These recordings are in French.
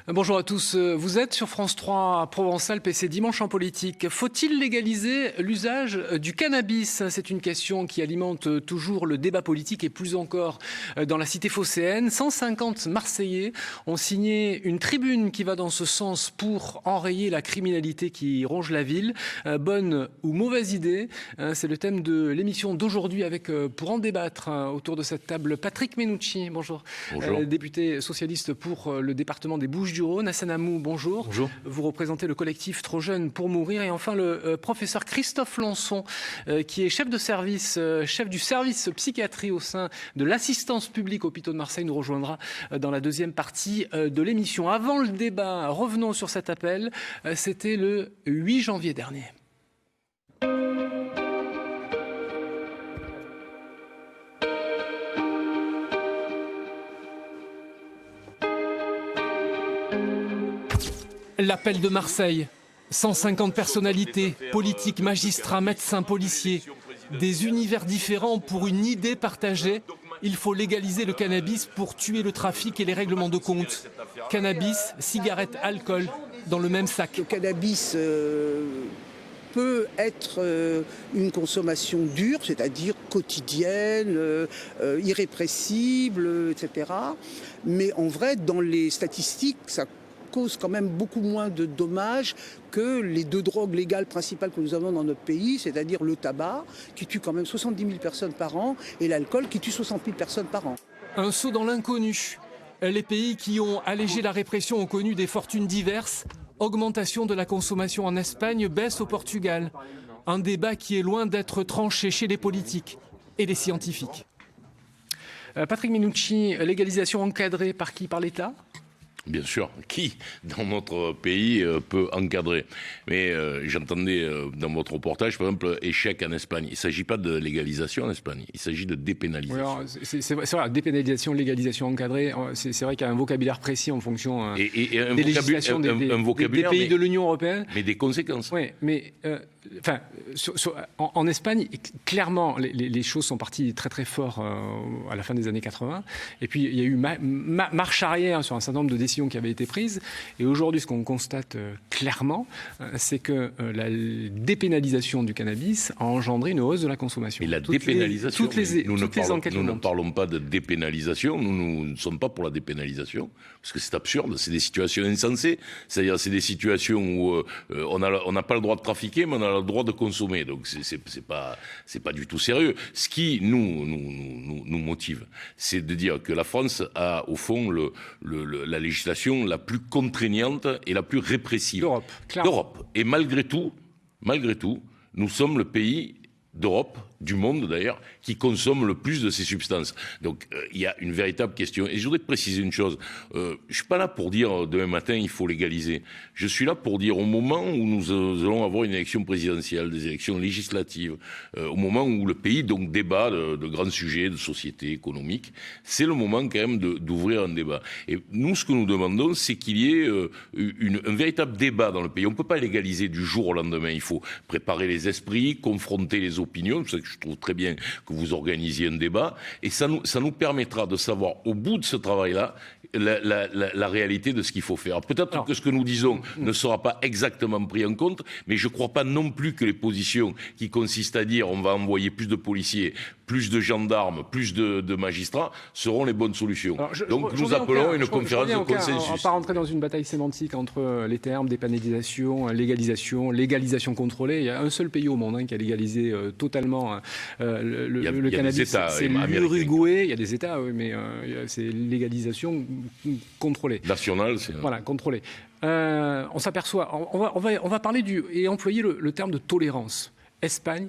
Bonjour à tous, vous êtes sur France 3 Provence-Alpes et c'est Dimanche en politique. Faut-il légaliser l'usage du cannabis? C'est une question qui alimente toujours le débat politique et plus encore dans la cité phocéenne. 150 Marseillais ont signé une tribune qui va dans ce sens pour enrayer la criminalité qui ronge la ville. Bonne ou mauvaise idée? C'est le thème de l'émission d'aujourd'hui avec, pour en débattre autour de cette table, Patrick Menucci, bonjour. Bonjour. Député socialiste pour le département des Bouches-du-Rhône. Hassan Amou, bonjour. Bonjour. Vous représentez le collectif Trop Jeunes pour Mourir. Et enfin, le professeur Christophe Lançon, qui est chef de service, chef du service psychiatrie au sein de l'assistance publique hôpitaux de Marseille, nous rejoindra dans la deuxième partie de l'émission. Avant le débat, revenons sur cet appel. C'était le 8 janvier dernier. L'appel de Marseille, 150 personnalités, politiques, magistrats, médecins, policiers, des univers différents pour une idée partagée. Il faut légaliser le cannabis pour tuer le trafic et les règlements de compte. Cannabis, cigarettes, alcool, dans le même sac. Le cannabis peut être une consommation dure, c'est-à-dire quotidienne, irrépressible, etc. Mais en vrai, dans les statistiques, ça cause quand même beaucoup moins de dommages que les deux drogues légales principales que nous avons dans notre pays, c'est-à-dire le tabac, qui tue quand même 70 000 personnes par an, et l'alcool, qui tue 60 000 personnes par an. Un saut dans l'inconnu. Les pays qui ont allégé la répression ont connu des fortunes diverses. Augmentation de la consommation en Espagne, baisse au Portugal. Un débat qui est loin d'être tranché chez les politiques et les scientifiques. Patrick Menucci, légalisation encadrée par qui? Par l'État? Bien sûr, qui dans notre pays peut encadrer? Mais j'entendais dans votre reportage, par exemple, échec en Espagne. Il ne s'agit pas de légalisation en Espagne, il s'agit de dépénalisation. Oui, c'est vrai, dépénalisation, légalisation encadrée, c'est vrai qu'il y a un vocabulaire précis en fonction et des législations des pays de l'Union européenne. Mais des conséquences. Oui, mais en Espagne, clairement, les choses sont parties très très fort à la fin des années 80. Et puis, il y a eu marche arrière sur un certain nombre de décisions qui avaient été prises. Et aujourd'hui, ce qu'on constate clairement, c'est que la dépénalisation du cannabis a engendré une hausse de la consommation. Et la dépénalisation, nous ne parlons pas de dépénalisation, nous ne sommes pas pour la dépénalisation, parce que c'est absurde, c'est des situations insensées. C'est-à-dire, c'est des situations où on n'a pas le droit de trafiquer, mais on a le droit de consommer. Donc, c'est pas du tout sérieux. Ce qui nous motive, c'est de dire que la France a, au fond, la législation la plus contraignante et la plus répressive d'Europe. Et malgré tout, nous sommes le pays d'Europe, du monde d'ailleurs, qui consomme le plus de ces substances. Donc il y a une véritable question. Et je voudrais préciser une chose. Je ne suis pas là pour dire demain matin il faut légaliser. Je suis là pour dire au moment où nous allons avoir une élection présidentielle, des élections législatives, au moment où le pays donc débat de grands sujets de société économique, c'est le moment quand même d'ouvrir un débat. Et nous, ce que nous demandons, c'est qu'il y ait un véritable débat dans le pays. On ne peut pas légaliser du jour au lendemain. Il faut préparer les esprits, confronter les opinions. C'est ça que je trouve très bien que vous organisiez un débat, et ça nous permettra de savoir au bout de ce travail-là la réalité de ce qu'il faut faire. Peut-être que ce que nous disons ne sera pas exactement pris en compte, mais je ne crois pas non plus que les positions qui consistent à dire on va envoyer plus de policiers, plus de gendarmes, plus de magistrats seront les bonnes solutions. Donc nous appelons une conférence de consensus. On ne va pas rentrer dans une bataille sémantique entre les termes dépénalisation, légalisation contrôlée. Il y a un seul pays au monde qui a légalisé totalement le cannabis, c'est l'Uruguay. Il y a des États, oui, mais c'est légalisation contrôlée. Nationale, c'est... Voilà, contrôlée. On s'aperçoit, on va parler et employer le terme de tolérance. Espagne,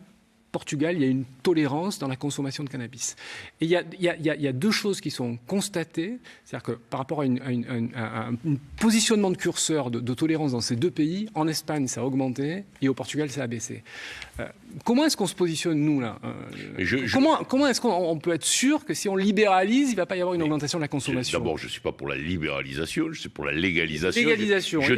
Portugal, il y a une tolérance dans la consommation de cannabis. Et il y a deux choses qui sont constatées, c'est-à-dire que par rapport à un positionnement de curseur de tolérance dans ces deux pays, en Espagne ça a augmenté et au Portugal ça a baissé. Comment est-ce qu'on se positionne nous là? Comment est-ce qu'on peut être sûr que si on libéralise, il ne va pas y avoir une augmentation de la consommation? D'abord, je ne suis pas pour la libéralisation, je suis pour la légalisation. Je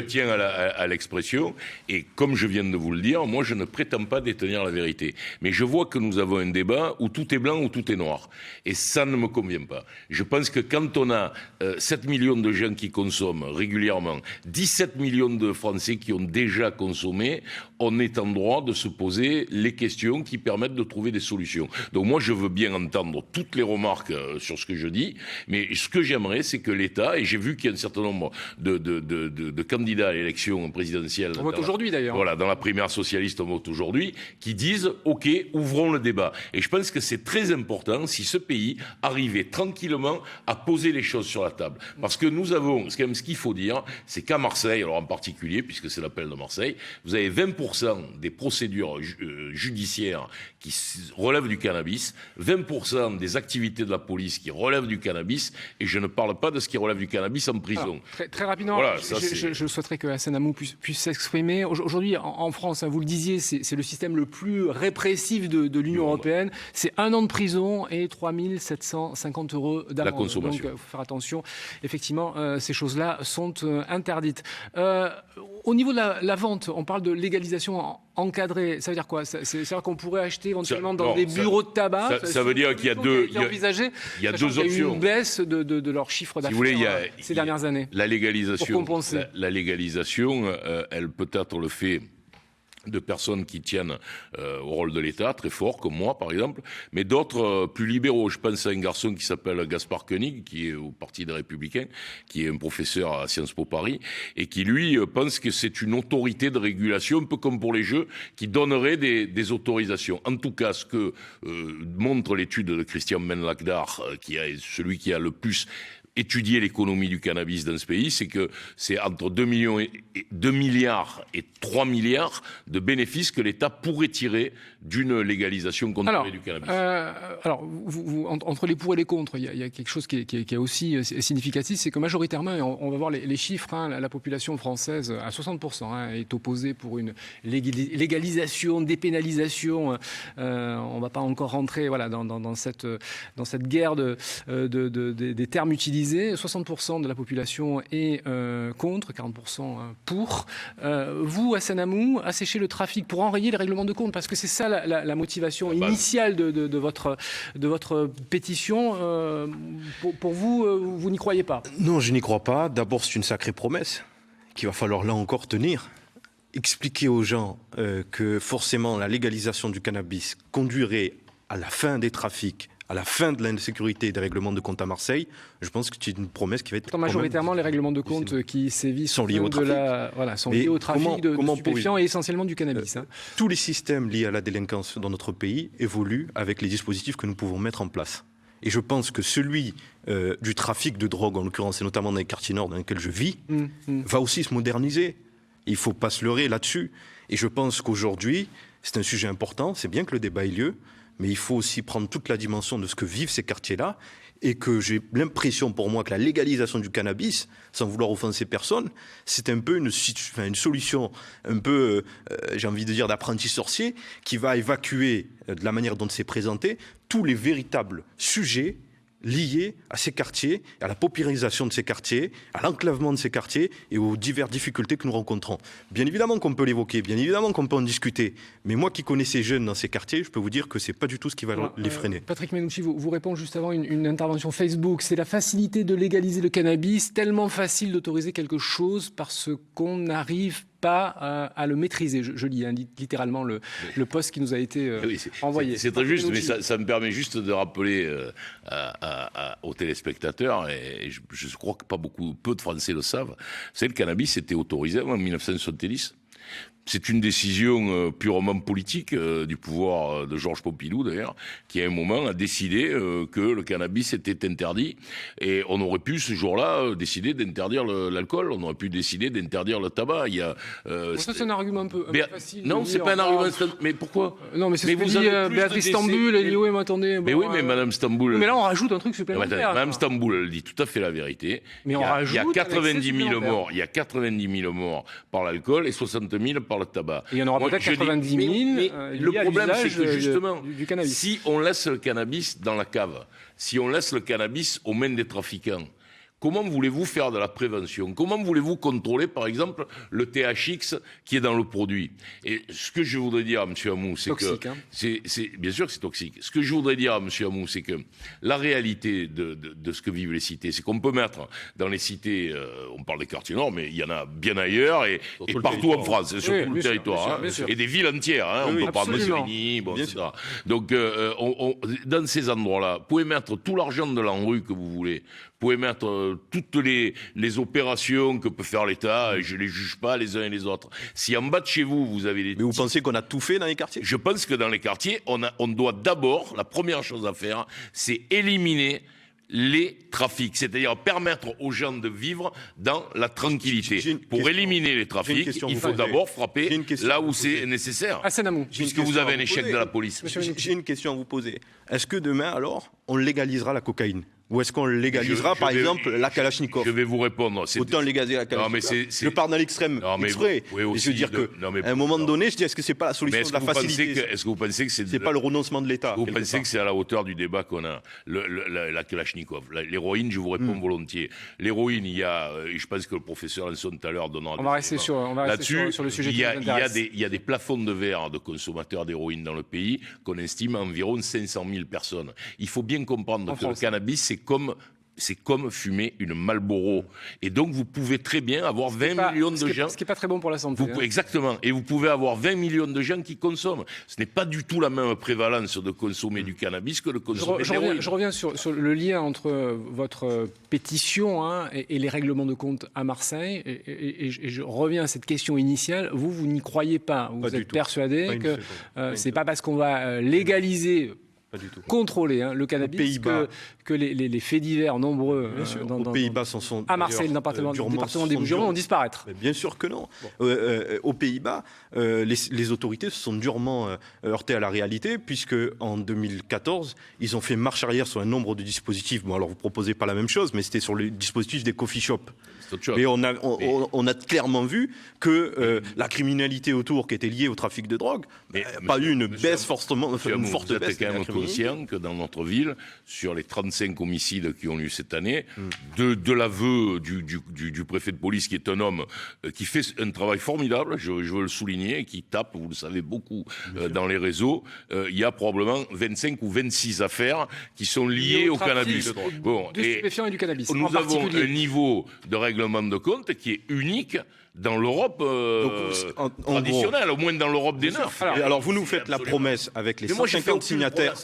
tiens à l'expression, et comme je viens de vous le dire, moi je ne prétends pas détenir la vérité. Mais je vois que nous avons un débat où tout est blanc ou tout est noir. Et ça ne me convient pas. Je pense que quand on a 7 millions de gens qui consomment régulièrement, 17 millions de Français qui ont déjà consommé, on est en droit de se poser les questions qui permettent de trouver des solutions. Donc moi, je veux bien entendre toutes les remarques sur ce que je dis, mais ce que j'aimerais, c'est que l'État, et j'ai vu qu'il y a un certain nombre de candidats à l'élection présidentielle. On vote aujourd'hui d'ailleurs. Voilà, dans la primaire socialiste, on vote aujourd'hui, qui disent « Ok, ouvrons le débat ». Et je pense que c'est très important si ce pays arrivait tranquillement à poser les choses sur la table. Parce que nous avons, quand même, ce qu'il faut dire, c'est qu'à Marseille, alors en particulier, puisque c'est l'appel de Marseille, vous avez 20% des procédures judiciaires qui relèvent du cannabis, 20% des activités de la police qui relèvent du cannabis, et je ne parle pas de ce qui relève du cannabis en prison. Alors, très rapidement, voilà, je souhaiterais que Hassan Amou puisse s'exprimer. Aujourd'hui, en France, vous le disiez, c'est le système le plus répressif de l'Union européenne. C'est 1 an de prison et 3 750 € d'amende. La consommation. Donc, il faut faire attention. Effectivement, ces choses-là sont interdites. Au niveau de la vente, on parle de légalisation encadrée. Ça veut dire quoi? C'est-à-dire qu'on pourrait acheter éventuellement dans des bureaux de tabac. Ça veut dire qu'il y a deux. Il y a deux options. Il y a eu une baisse de leur chiffre d'affaires ces dernières années. La légalisation. Pour compenser. La légalisation, elle peut être le fait de personnes qui tiennent au rôle de l'État, très fort, comme moi par exemple, mais d'autres plus libéraux. Je pense à un garçon qui s'appelle Gaspard Koenig, qui est au Parti des Républicains, qui est un professeur à Sciences Po Paris, et qui lui pense que c'est une autorité de régulation, un peu comme pour les jeux, qui donnerait des autorisations. En tout cas, ce que montre l'étude de Christian Menlakdar, qui est celui qui a le plus étudier l'économie du cannabis dans ce pays, c'est que c'est entre 2 milliards et 3 milliards de bénéfices que l'État pourrait tirer d'une légalisation contrôlée du cannabis. Alors, entre les pour et les contre, il y a quelque chose qui est aussi significatif, c'est que majoritairement, et on va voir les chiffres, la population française à 60% est opposée pour une légalisation, dépénalisation. On ne va pas encore rentrer dans cette guerre des termes utilisés. 60% de la population est contre, 40% pour. Vous, Hassan Amou, asséchez le trafic pour enrayer les règlements de compte, parce que c'est ça la motivation initiale de votre pétition. Pour vous, vous n'y croyez pas? Non, je n'y crois pas. D'abord, c'est une sacrée promesse qu'il va falloir là encore tenir. Expliquer aux gens que forcément la légalisation du cannabis conduirait à la fin des trafics, à la fin de l'insécurité et des règlements de compte à Marseille, je pense que c'est une promesse qui va être... Majoritairement, les règlements de compte qui sévissent sont liés au trafic. Sont liés au trafic de stupéfiants et essentiellement du cannabis. Tous les systèmes liés à la délinquance dans notre pays évoluent avec les dispositifs que nous pouvons mettre en place. Et je pense que celui du trafic de drogue, en l'occurrence, et notamment dans les quartiers nord dans lesquels je vis, va aussi se moderniser. Il ne faut pas se leurrer là-dessus. Et je pense qu'aujourd'hui, c'est un sujet important, c'est bien que le débat ait lieu, mais il faut aussi prendre toute la dimension de ce que vivent ces quartiers-là, et que j'ai l'impression pour moi que la légalisation du cannabis, sans vouloir offenser personne, c'est un peu une solution un peu, j'ai envie de dire, d'apprenti sorcier, qui va évacuer, de la manière dont c'est présenté, tous les véritables sujets liés à ces quartiers, à la paupérisation de ces quartiers, à l'enclavement de ces quartiers et aux diverses difficultés que nous rencontrons. Bien évidemment qu'on peut l'évoquer, bien évidemment qu'on peut en discuter, mais moi qui connais ces jeunes dans ces quartiers, je peux vous dire que c'est pas du tout ce qui va les freiner. Patrick Mennucci, vous répond juste avant une intervention Facebook. C'est la facilité de légaliser le cannabis, tellement facile d'autoriser quelque chose parce qu'on n'arrive pas à le maîtriser. Je lis littéralement le post qui nous a été envoyé. C'est très juste, mais ça me permet juste de rappeler aux téléspectateurs, et je crois que peu de Français le savent, c'est le cannabis était autorisé en 1970. C'est une décision purement politique du pouvoir de Georges Pompidou, d'ailleurs, qui à un moment a décidé que le cannabis était interdit. Et on aurait pu, ce jour-là, décider d'interdire l'alcool. On aurait pu décider d'interdire le tabac. Ça, c'est un argument un peu facile. Non, c'est pas un argument. Mais pourquoi? Non, mais c'est ce que dit Béatrice Stamboul. Elle dit, oui, mais attendez. Mais oui, mais Madame Stamboul... Mais là, on rajoute un truc supplémentaire. Madame Stamboul, elle dit tout à fait la vérité. Mais on rajoute... Il y a 90 000 morts. Il y a 90 000 morts par l'alcool et 60 000 par le tabac. Et il y en aura peut-être 90 000 le problème, c'est que justement, du cannabis. Si on laisse le cannabis dans la cave, si on laisse le cannabis aux mains des trafiquants, comment voulez-vous faire de la prévention? Comment voulez-vous contrôler, par exemple, le THX qui est dans le produit? Et ce que je voudrais dire à M. Hamou, c'est toxique, que... Bien sûr que c'est toxique. Ce que je voudrais dire à M. Hamou, c'est que la réalité de ce que vivent les cités, c'est qu'on peut mettre dans les cités, on parle des quartiers nord, mais il y en a bien ailleurs et partout en France, sur tout le territoire. Bien sûr. Et des villes entières. On peut parler de Soligny, etc. Donc, dans ces endroits-là, vous pouvez mettre tout l'argent de l'ANRU que vous voulez. Vous pouvez mettre toutes les opérations que peut faire l'État, et je ne les juge pas les uns et les autres. Si en bas de chez vous, vous avez des... Mais vous pensez qu'on a tout fait dans les quartiers? Je pense que dans les quartiers, on doit d'abord, la première chose à faire, c'est éliminer les trafics, c'est-à-dire permettre aux gens de vivre dans la tranquillité. Pour éliminer les trafics, il faut d'abord frapper là où c'est nécessaire. Hassan Hamou. Puisque vous avez un échec de la police. J'ai une question à vous poser. Est-ce que demain, alors, on légalisera la cocaïne? Ou est-ce qu'on légalisera, par exemple, la Kalachnikov? Je vais vous répondre. Autant légaliser la Kalachnikov. Je pars dans l'extrême exprès. Oui, et je veux dire qu'à un moment donné, je dis, est-ce que c'est pas la solution de la facilité? Est-ce que vous pensez que c'est pas le renoncement de l'État? Vous pensez que c'est à la hauteur du débat qu'on a? La Kalachnikov. L'héroïne, je vous réponds volontiers. L'héroïne, il y a, et je pense que le professeur Lanson tout à l'heure donnera... On va rester sur le sujet qui nous intéresse. Il y a des plafonds de verre de consommateurs d'héroïne dans le pays qu'on estime à environ 500 000 personnes. Il faut bien comprendre que le cannabis, c'est comme fumer une Marlboro. Et donc, vous pouvez très bien avoir 20 millions de gens... Ce qui n'est pas très bon pour la santé. Exactement. Et vous pouvez avoir 20 millions de gens qui consomment. Ce n'est pas du tout la même prévalence de consommer du cannabis que de consommer de l'héroïne. Je reviens sur le lien entre votre pétition et les règlements de compte à Marseille. Et je reviens à cette question initiale. Vous n'y croyez pas. Vous êtes persuadé que ce n'est pas parce qu'on va légaliser... contrôler le cannabis que les faits divers nombreux aux Pays-Bas à Marseille, le département des Bouches-du-Rhône, vont disparaître. Mais bien sûr que non. Aux Pays-Bas, les autorités se sont durement heurtées à la réalité, puisque en 2014, ils ont fait marche arrière sur un nombre de dispositifs. Bon, alors vous proposez pas la même chose, mais c'était sur le dispositif des coffee shops. Et on a clairement vu que la criminalité autour qui était liée au trafic de drogue n'a pas eu une baisse fortement, une forte baisse. Vous êtes quand même conscient que dans notre ville, sur les 35 homicides qui ont lieu cette année, de l'aveu du préfet de police, qui est un homme qui fait un travail formidable, je veux le souligner, qui tape, vous le savez, beaucoup dans les réseaux, il y a probablement 25 ou 26 affaires qui sont liées au cannabis. Du stupéfiant et du cannabis. Nous avons un niveau de règlement de compte qui est unique dans l'Europe traditionnelle, au moins dans l'Europe des Neufs. Alors vous nous faites la promesse avec les 150 signataires,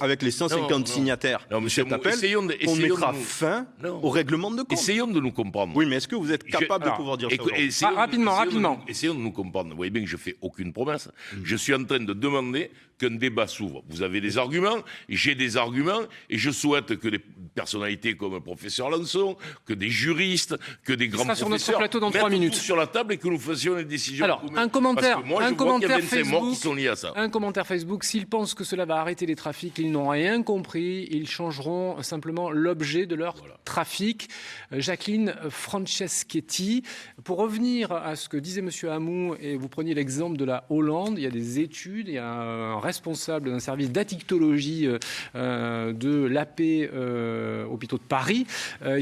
de cet appel, on mettra fin au règlement de compte. Essayons de nous comprendre. Oui, mais est-ce que vous êtes capable de pouvoir dire ça rapidement. Essayons de nous comprendre. Vous voyez bien que je fais aucune promesse. Je suis en train de demander qu'un débat s'ouvre. Vous avez des arguments, j'ai des arguments, et je souhaite que des personnalités comme le professeur Lanson, que des juristes, que des grands professeurs sur notre plateau dans 3 minutes sur la table et que nous fassions les décisions. Alors, un commentaire, parce que moi, je vois qu'il y a 25 morts qui sont liés à ça. Un commentaire Facebook, s'ils pensent que cela va arrêter les trafics, ils n'ont rien compris, ils changeront simplement l'objet de leur trafic. Jacqueline Franceschetti, pour revenir à ce que disait M. Hamou, et vous preniez l'exemple de la Hollande, il y a des études, il y a un responsable d'un service d'addictologie de l'AP hôpitaux de Paris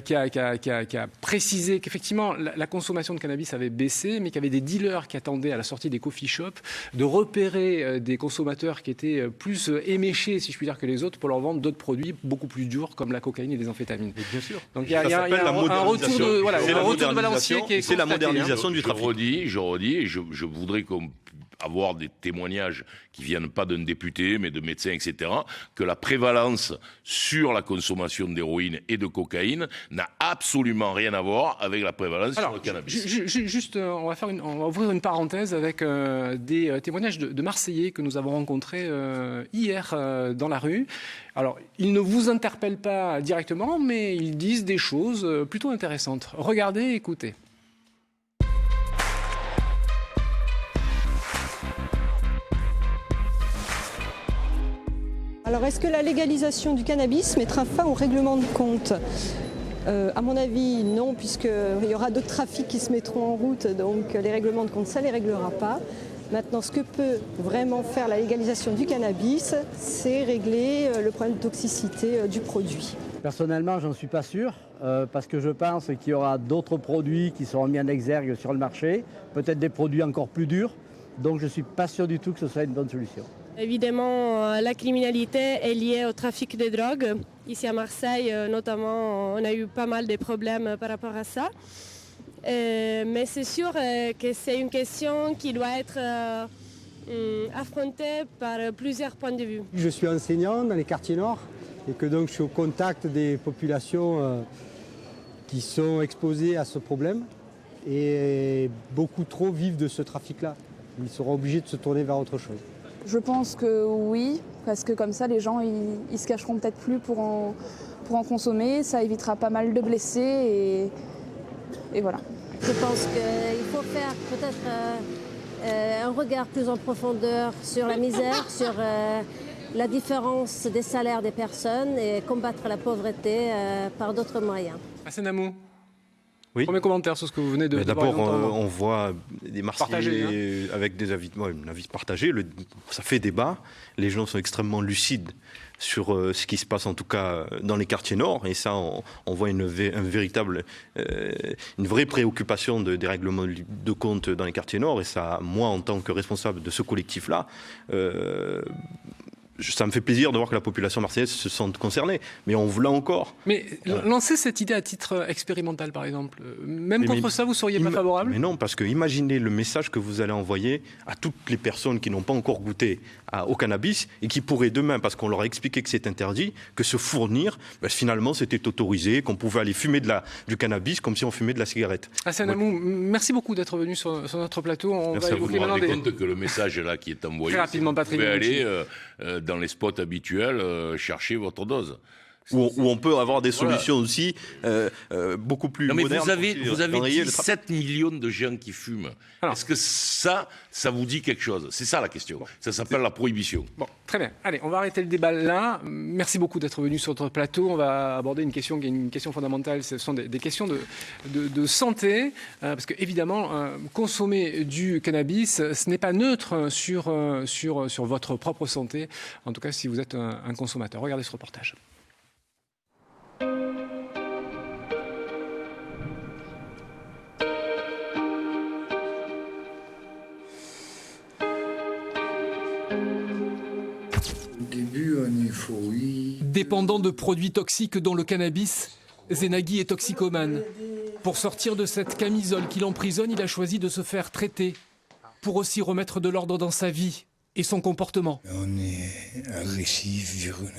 qui a précisé qu'effectivement la consommation de cannabis avait baissé, mais qu'il y avait des dealers qui attendaient à la sortie des coffee shops de repérer des consommateurs qui étaient plus éméchés, si je puis dire, que les autres, pour leur vendre d'autres produits beaucoup plus durs comme la cocaïne et les amphétamines. Et bien sûr. Donc il y a un retour de balancier qui est c'est la modernisation du trafic. Je redis, et je voudrais qu'on avoir des témoignages qui viennent pas d'un député, mais de médecins, etc., que la prévalence sur la consommation d'héroïne et de cocaïne n'a absolument rien à voir avec la prévalence sur le cannabis. Juste, on va ouvrir une parenthèse avec des témoignages de Marseillais que nous avons rencontrés hier dans la rue. Alors, ils ne vous interpellent pas directement, mais ils disent des choses plutôt intéressantes. Regardez, écoutez. Alors, est-ce que la légalisation du cannabis mettra fin au règlement de compte ? À mon avis, non, puisqu'il y aura d'autres trafics qui se mettront en route, donc les règlements de compte, ça ne les réglera pas. Maintenant, ce que peut vraiment faire la légalisation du cannabis, c'est régler le problème de toxicité du produit. Personnellement, j'en suis pas sûr, parce que je pense qu'il y aura d'autres produits qui seront mis en exergue sur le marché, peut-être des produits encore plus durs, donc je ne suis pas sûr du tout que ce soit une bonne solution. Évidemment, la criminalité est liée au trafic de drogue. Ici à Marseille, notamment, on a eu pas mal de problèmes par rapport à ça. Mais c'est sûr que c'est une question qui doit être affrontée par plusieurs points de vue. Je suis enseignant dans les quartiers nord et que donc je suis au contact des populations qui sont exposées à ce problème et beaucoup trop vivent de ce trafic-là. Ils seront obligés de se tourner vers autre chose. Je pense que oui, parce que comme ça, les gens, ils se cacheront peut-être plus pour en consommer. Ça évitera pas mal de blessés et voilà. Je pense qu'il faut faire peut-être un regard plus en profondeur sur la misère, sur la différence des salaires des personnes et combattre la pauvreté par d'autres moyens. Hassan Amou, Oui. premier commentaire sur ce que vous venez de voir. D'abord, on voit des Marseillais Partagé, avec des avis, un avis partagé. Ça fait débat. Les gens sont extrêmement lucides sur ce qui se passe, en tout cas dans les quartiers nord. Et ça, on voit une vraie préoccupation des règlements de compte dans les quartiers nord. Et ça, moi, en tant que responsable de ce collectif-là, ça me fait plaisir de voir que la population marseillaise se sente concernée. Mais on voulait encore. Mais lancer cette idée à titre expérimental, par exemple, même contre ça, vous ne seriez pas favorable? Mais non, parce que imaginez le message que vous allez envoyer à toutes les personnes qui n'ont pas encore goûté au cannabis et qui pourraient demain, parce qu'on leur a expliqué que c'est interdit, que se fournir, finalement c'était autorisé, qu'on pouvait aller fumer du cannabis comme si on fumait de la cigarette. Hassan Amou, merci beaucoup d'être venu sur notre plateau. On va évoquer vous maintenant rendez compte que le message là qui est envoyé, très rapidement, Patrick, vous pouvez aller dans les spots habituels chercher votre dose. Où on peut avoir des solutions aussi beaucoup plus modernes. Vous avez 17 millions de gens qui fument. Est-ce que ça vous dit quelque chose? C'est ça la question. Bon. Ça s'appelle la prohibition. Bon, très bien. Allez, on va arrêter le débat là. Merci beaucoup d'être venu sur notre plateau. On va aborder une question qui est une question fondamentale. Ce sont des questions de santé. Parce que, évidemment, consommer du cannabis, ce n'est pas neutre sur votre propre santé. En tout cas, si vous êtes un consommateur. Regardez ce reportage. Dépendant de produits toxiques dont le cannabis, Zenagui est toxicomane. Pour sortir de cette camisole qui l'emprisonne, il a choisi de se faire traiter. Pour aussi remettre de l'ordre dans sa vie et son comportement. On est agressif, virulent.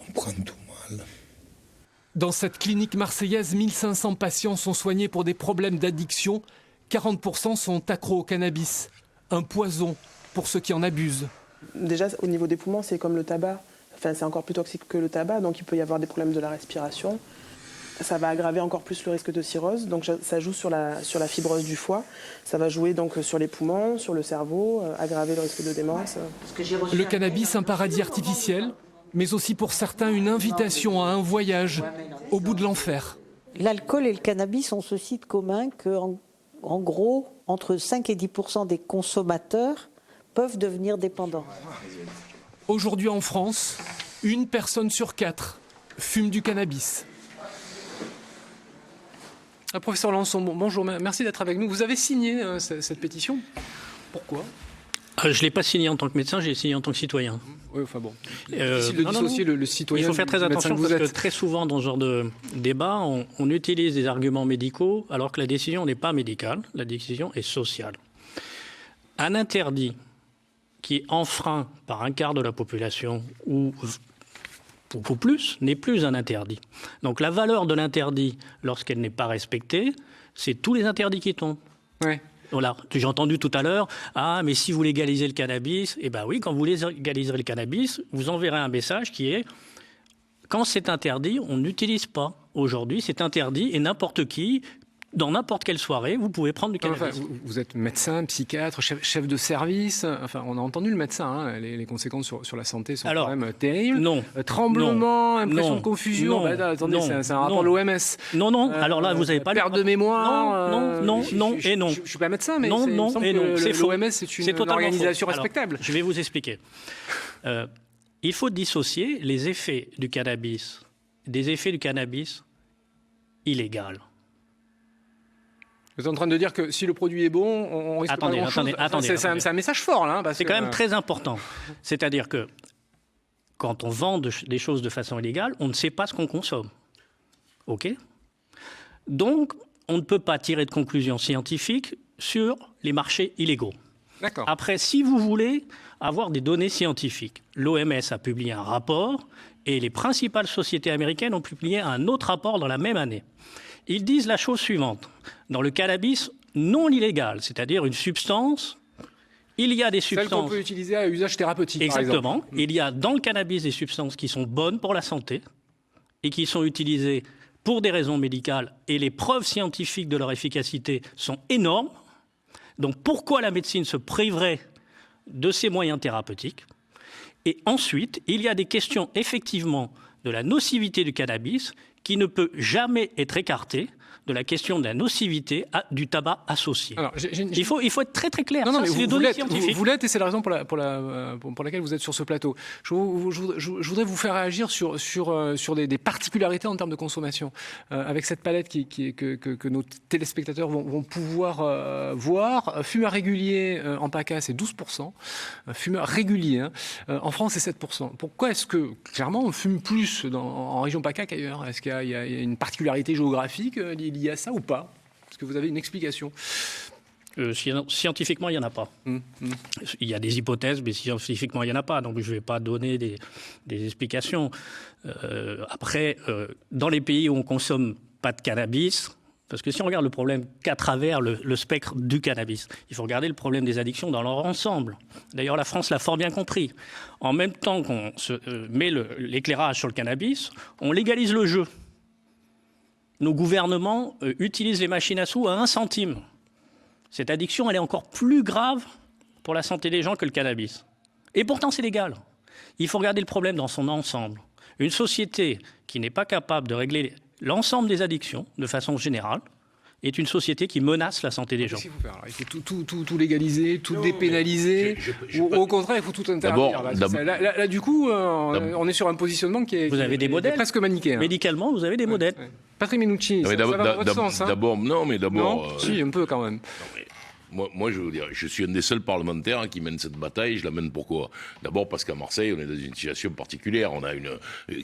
On prend tout mal. Dans cette clinique marseillaise, 1500 patients sont soignés pour des problèmes d'addiction. 40% sont accros au cannabis. Un poison pour ceux qui en abusent. Déjà, au niveau des poumons, c'est comme le tabac. Enfin, c'est encore plus toxique que le tabac, donc il peut y avoir des problèmes de la respiration. Ça va aggraver encore plus le risque de cirrhose, donc ça joue sur la fibrose du foie. Ça va jouer donc sur les poumons, sur le cerveau, aggraver le risque de démence. Le cannabis, un paradis artificiel, mais aussi pour certains une invitation à un voyage au bout de l'enfer. L'alcool et le cannabis ont ceci de commun qu'en gros, entre 5 et 10% des consommateurs peuvent devenir dépendants. Aujourd'hui en France, 1 personne sur 4 fume du cannabis. Professeur Lançon, bonjour, merci d'être avec nous. Vous avez signé cette pétition. Pourquoi ? Je ne l'ai pas signé en tant que médecin, j'ai signé en tant que citoyen. Oui, enfin bon. Difficile de dissocier le citoyen. Il faut faire très attention parce que très souvent dans ce genre de débat, on utilise des arguments médicaux alors que la décision n'est pas médicale, la décision est sociale. Un interdit qui enfreint par un quart de la population ou plus, n'est plus un interdit. Donc la valeur de l'interdit, lorsqu'elle n'est pas respectée, c'est tous les interdits qui tombent. Ouais. Voilà. J'ai entendu tout à l'heure, mais si vous légalisez le cannabis, eh bien oui, quand vous légaliserez le cannabis, vous enverrez un message qui est, quand c'est interdit, on n'utilise pas. Aujourd'hui, c'est interdit et n'importe qui, dans n'importe quelle soirée, vous pouvez prendre du cannabis. Enfin, vous êtes médecin, psychiatre, chef de service. Enfin, on a entendu le médecin. Les conséquences sur la santé sont quand même terribles. Non. Tremblement, impression de confusion. Attendez, c'est un rapport de l'OMS. Non. Alors là, vous n'avez pas perte de mémoire. Non et non. Je ne suis pas médecin, mais non et non. c'est faux. L'OMS, c'est une organisation respectable. Alors, je vais vous expliquer. il faut dissocier les effets du cannabis des effets du cannabis illégal. Vous êtes en train de dire que si le produit est bon, on risque pas grand-chose. C'est un message fort, là. C'est quand même très important. C'est-à-dire que quand on vend des choses de façon illégale, on ne sait pas ce qu'on consomme. OK ? Donc, on ne peut pas tirer de conclusions scientifiques sur les marchés illégaux. D'accord. Après, si vous voulez avoir des données scientifiques, l'OMS a publié un rapport et les principales sociétés américaines ont publié un autre rapport dans la même année. Ils disent la chose suivante. Dans le cannabis non illégal, c'est-à-dire une substance, il y a des substances... Celle qu'on peut utiliser à usage thérapeutique, exactement. par exemple. Il y a dans le cannabis des substances qui sont bonnes pour la santé et qui sont utilisées pour des raisons médicales, et les preuves scientifiques de leur efficacité sont énormes. Donc pourquoi la médecine se priverait de ces moyens thérapeutiques? Et ensuite, il y a des questions effectivement de la nocivité du cannabis qui ne peut jamais être écartée de la question de la nocivité du tabac associé. Alors, il faut être très très clair. Non, mais c'est les données scientifiques. Vous l'êtes, et c'est la raison pour laquelle vous êtes sur ce plateau. Je voudrais vous faire réagir sur des particularités en termes de consommation. Avec cette palette que nos téléspectateurs vont pouvoir voir. Fumeur régulier en PACA, c'est 12%. Fumeur régulier, hein. En France, c'est 7%. Pourquoi est-ce que, clairement, on fume plus en région PACA qu'ailleurs? Est-ce qu'il y a une particularité géographique lié à ça ou pas? Est-ce que vous avez une explication? Scientifiquement, il n'y en a pas. Il y a des hypothèses, mais scientifiquement, il n'y en a pas. Donc, je ne vais pas donner des explications. Après, dans les pays où on ne consomme pas de cannabis, parce que si on regarde le problème qu'à travers le spectre du cannabis, il faut regarder le problème des addictions dans leur ensemble. D'ailleurs, la France l'a fort bien compris. En même temps qu'on met l'éclairage sur le cannabis, on légalise le jeu. Nos gouvernements utilisent les machines à sous à 1 centime. Cette addiction, elle est encore plus grave pour la santé des gens que le cannabis. Et pourtant, c'est légal. Il faut regarder le problème dans son ensemble. Une société qui n'est pas capable de régler l'ensemble des addictions, de façon générale, est une société qui menace la santé des gens. Qu'est-ce qu'il faut faire alors? Il faut tout légaliser, tout dépénaliser, ou au contraire, il faut tout interdire. Là, du coup, on est sur un positionnement qui est, vous avez des modèles, presque manichéen. Médicalement, vous avez des modèles. Ouais. Patrick Menucci, ça va dans votre sens. D'abord, si, un peu quand même. Moi, je veux dire, je suis un des seuls parlementaires qui mène cette bataille. Je la mène pourquoi? D'abord parce qu'à Marseille, on est dans une situation particulière. On a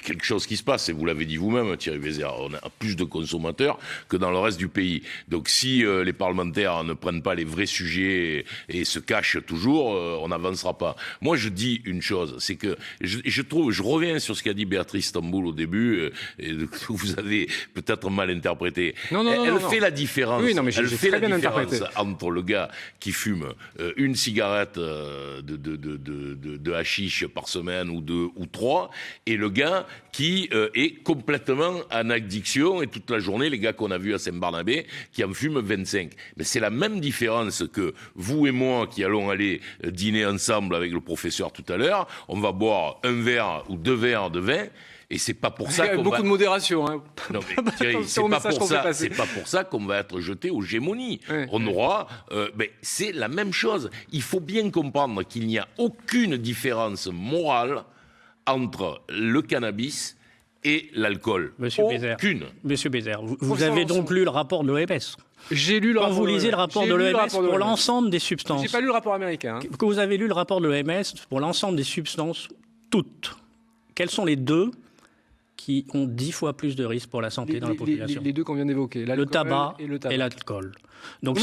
quelque chose qui se passe, et vous l'avez dit vous-même, Thierry Vézère. On a plus de consommateurs que dans le reste du pays. Donc, si les parlementaires ne prennent pas les vrais sujets et se cachent toujours, on n'avancera pas. Moi, je dis une chose, c'est que je reviens sur ce qu'a dit Béatrice Stamboul au début, et que vous avez peut-être mal interprété. Elle fait la différence. Oui, non, mais j'ai très bien interprété. Entre le gars qui fume une cigarette de hashish par semaine ou 2 ou 3, et le gars qui est complètement en addiction, et toute la journée, les gars qu'on a vus à Saint-Barnabé, qui en fument 25. Mais c'est la même différence que vous et moi qui allons aller dîner ensemble avec le professeur tout à l'heure. On va boire 1 verre ou 2 verres de vin. Et c'est pas pour ça qu'on beaucoup de modération. Hein. Non mais Thierry, c'est pas pour ça qu'on va être jeté aux gémonies. Ouais, on aura, c'est la même chose. Il faut bien comprendre qu'il n'y a aucune différence morale entre le cannabis et l'alcool. Monsieur Bézère, vous avez donc lu le rapport de l'OMS? J'ai lu le rapport. Quand vous lisez le rapport de l'OMS pour l'ensemble des substances. J'ai pas lu le rapport américain. Que vous avez lu le rapport de l'OMS pour l'ensemble des substances, toutes. Quels sont les 2 qui ont 10 fois plus de risques pour la santé dans la population? Les 2 qu'on vient d'évoquer, le tabac et l'alcool. Donc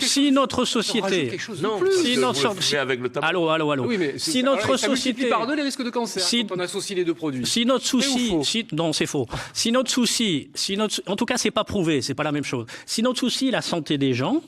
si notre société... Non, si notre avec le tabac. Allô. Oui, mais si notre société... par 2 les risques de cancer quand on associe les 2 produits. Si notre souci... Non, c'est faux. Si notre souci... En tout cas, c'est pas prouvé, c'est pas la même chose. Si notre souci est la santé des gens,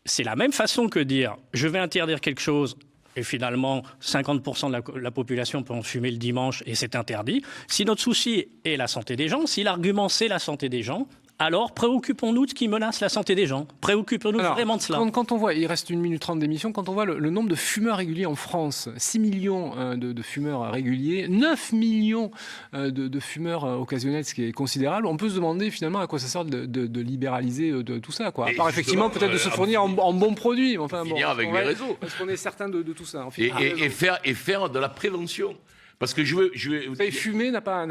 c'est la même façon que dire « je vais interdire quelque chose » et finalement 50% de la population peut en fumer le dimanche et c'est interdit. Si notre souci est la santé des gens, si l'argument c'est la santé des gens, alors préoccupons-nous de ce qui menace la santé des gens. Préoccupons-nous vraiment de cela. Quand on voit, il reste 1 minute 30 d'émission, quand on voit le nombre de fumeurs réguliers en France, 6 millions de fumeurs réguliers, 9 millions de fumeurs occasionnels, ce qui est considérable, on peut se demander finalement à quoi ça sert de libéraliser de tout ça. Quoi. À part effectivement peut-être de se fournir en bons produits. Enfin, avec les réseaux. Parce qu'on est certain de tout ça. Et faire de la prévention. Parce que je vais... Vous savez, fumer n'a pas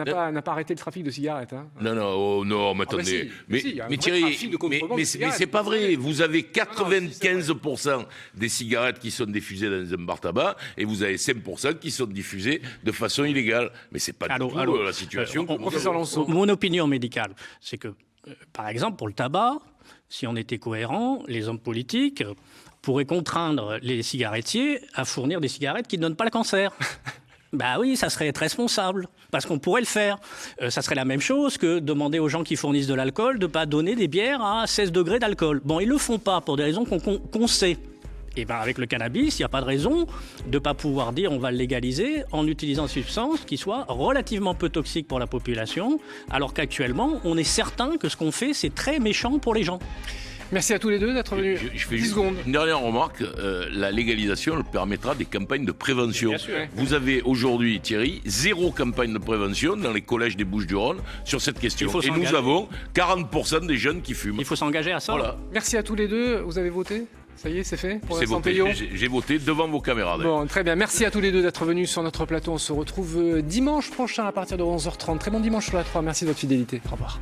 arrêté le trafic de cigarettes. Hein. Non, mais attendez. Mais Thierry, mais c'est pas vrai. Vous avez 95% des cigarettes qui sont diffusées dans un bar tabac et vous avez 5% qui sont diffusées de façon illégale. Mais c'est pas du tout la situation. Professeur Lançon. Mon opinion médicale, c'est que, par exemple, pour le tabac, si on était cohérent, les hommes politiques pourraient contraindre les cigarettiers à fournir des cigarettes qui ne donnent pas le cancer. Bah oui, ça serait être responsable, parce qu'on pourrait le faire. Ça serait la même chose que demander aux gens qui fournissent de l'alcool de ne pas donner des bières à 16 degrés d'alcool. Bon, ils ne le font pas pour des raisons qu'on sait. Et bien avec le cannabis, il n'y a pas de raison de ne pas pouvoir dire on va le légaliser en utilisant une substance qui soit relativement peu toxique pour la population, alors qu'actuellement, on est certain que ce qu'on fait, c'est très méchant pour les gens. Merci à tous les deux d'être venus. Je fais 10 secondes. Une dernière remarque. La légalisation elle permettra des campagnes de prévention. Bien sûr. Vous avez aujourd'hui, Thierry, 0 campagne de prévention dans les collèges des Bouches-du-Rhône sur cette question. Et nous avons 40% des jeunes qui fument. Il faut s'engager à ça. Voilà. Merci à tous les deux. Vous avez voté ? Ça y est, c'est fait pour C'est Vincent voté. Peillon. J'ai voté devant vos caméras. Bon, très bien. Merci à tous les deux d'être venus sur notre plateau. On se retrouve dimanche prochain à partir de 11h30. Très bon dimanche sur la 3. Merci de votre fidélité. Au revoir.